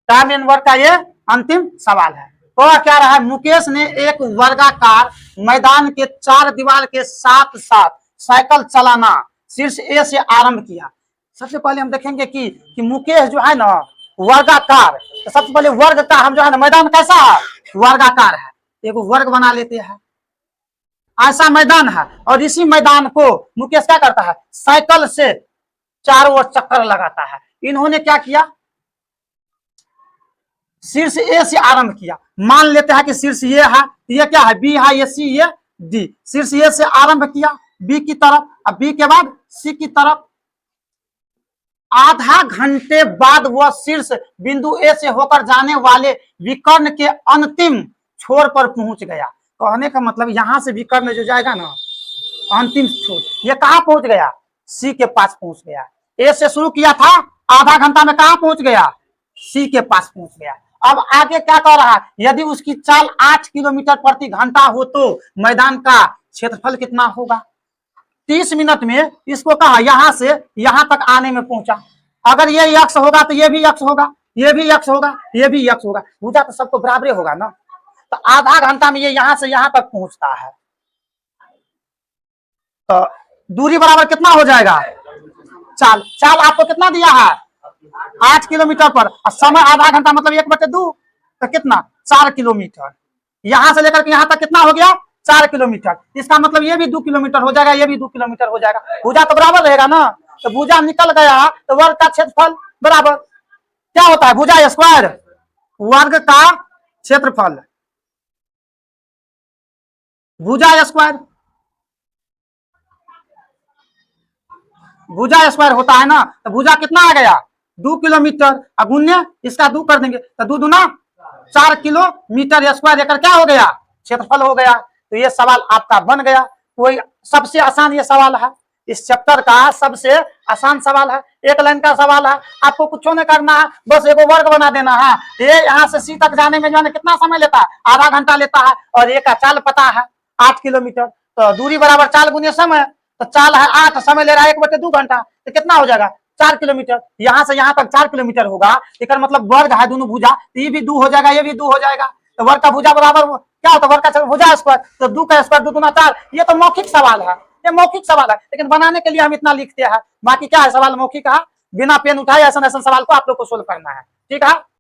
Time and work का ये अंतिम सवाल है। तो क्या रहा है, मुकेश ने एक वर्गाकार मैदान के 4 दीवार के साथ साथ साइकिल चलाना शीर्ष ए से आरंभ किया। सबसे पहले हम देखेंगे कि मुकेश जो है ना वर्गाकार, तो सबसे पहले वर्ग का हम जो है ना मैदान कैसा है, वर्गाकार है। एक वर्ग बना लेते हैं, ऐसा मैदान है, और इसी मैदान को मुकेश क्या करता है, साइकिल से चारों ओर चक्कर लगाता है। इन्होंने क्या किया, शीर्ष ए से आरंभ किया। मान लेते हैं कि शीर्ष ये है, ये क्या है, बी है, ये सी, ये डी। शीर्ष ए से आरंभ किया बी की तरफ, अब बी के बाद सी की तरफ। आधा घंटे बाद वह शीर्ष बिंदु ए से होकर जाने वाले विकर्ण के अंतिम छोर पर पहुंच गया। कहने का मतलब यहां से विकर्ण जो जाएगा ना अंतिम छोर, ये कहां पहुंच गया, सी के पास पहुंच गया। ए से शुरू किया था, आधा घंटा में कहां पहुंच गया, सी के पास पहुंच गया। अब आगे क्या कह रहा है, यदि उसकी चाल 8 किलोमीटर प्रति घंटा हो तो मैदान का क्षेत्रफल कितना होगा। 30 मिनट में इसको कहा यहां से यहां तक आने में पहुंचा। अगर ये यक्ष होगा तो ये भी यक्ष होगा, ये भी यक्ष होगा, ये भी यक्ष होगा, भुजा तो सबको बराबर होगा ना। तो आधा घंटा में ये यहां से यहां तक पहुंचता है, तो दूरी बराबर कितना हो जाएगा, चाल। चाल आपको कितना दिया है, 8 किलोमीटर पर, और समय आधा घंटा मतलब 1/2, तो कितना 4 किलोमीटर। यहां से लेकर के यहां तक कितना हो गया, 4 किलोमीटर। इसका मतलब ये भी 2 किलोमीटर हो जाएगा, ये भी 2 किलोमीटर हो जाएगा। भुजा तो बराबर रहेगा ना, तो भुजा निकल गया तो वर्ग का क्षेत्रफल बराबर क्या होता है, भुजा स्क्वायर वर्ग का क्षेत्रफल, भुजा स्क्वायर, भुजा स्क्वायर होता है ना। तो भुजा कितना आ गया, 2 किलोमीटर, अगुण्य इसका 2 कर देंगे तो 2 दूना 4 किलोमीटर स्क्वायर एकड़ क्या हो गया, क्षेत्रफल हो गया। तो ये सवाल आपका बन गया। कोई सबसे आसान ये सवाल है, इस चैप्टर का सबसे आसान सवाल है, 1 लाइन का सवाल है। आपको कुछ नहीं करना है, बस एक वर्ग बना देना है। ये यहाँ से सी तक जाने में जो है कितना समय लेता है, आधा घंटा लेता है, और एक का चाल पता है 8 किलोमीटर, तो दूरी बराबर चाल गुने समय, तो चाल है 8, समय ले रहा है 1/2 घंटा, तो कितना हो जाएगा 4 किलोमीटर। यहाँ से यहाँ तक 4 किलोमीटर होगा, लेकिन मतलब वर्ग है दोनों भुजा, तो ये भी 2 हो जाएगा, ये भी 2 हो जाएगा। तो वर्ग का भुजा बराबर क्या होता है, वर्ग का भुजा स्क्वायर, तो 2 का स्क्वायर 2 दूना 4। ये तो मौखिक सवाल है, ये मौखिक सवाल है, लेकिन बनाने के लिए हम इतना लिखते हैं। बाकी क्या है, सवाल मौखिक है, बिना पेन उठाए ऐसा ऐसा सवाल को आप लोग को सोल्व करना है, ठीक है।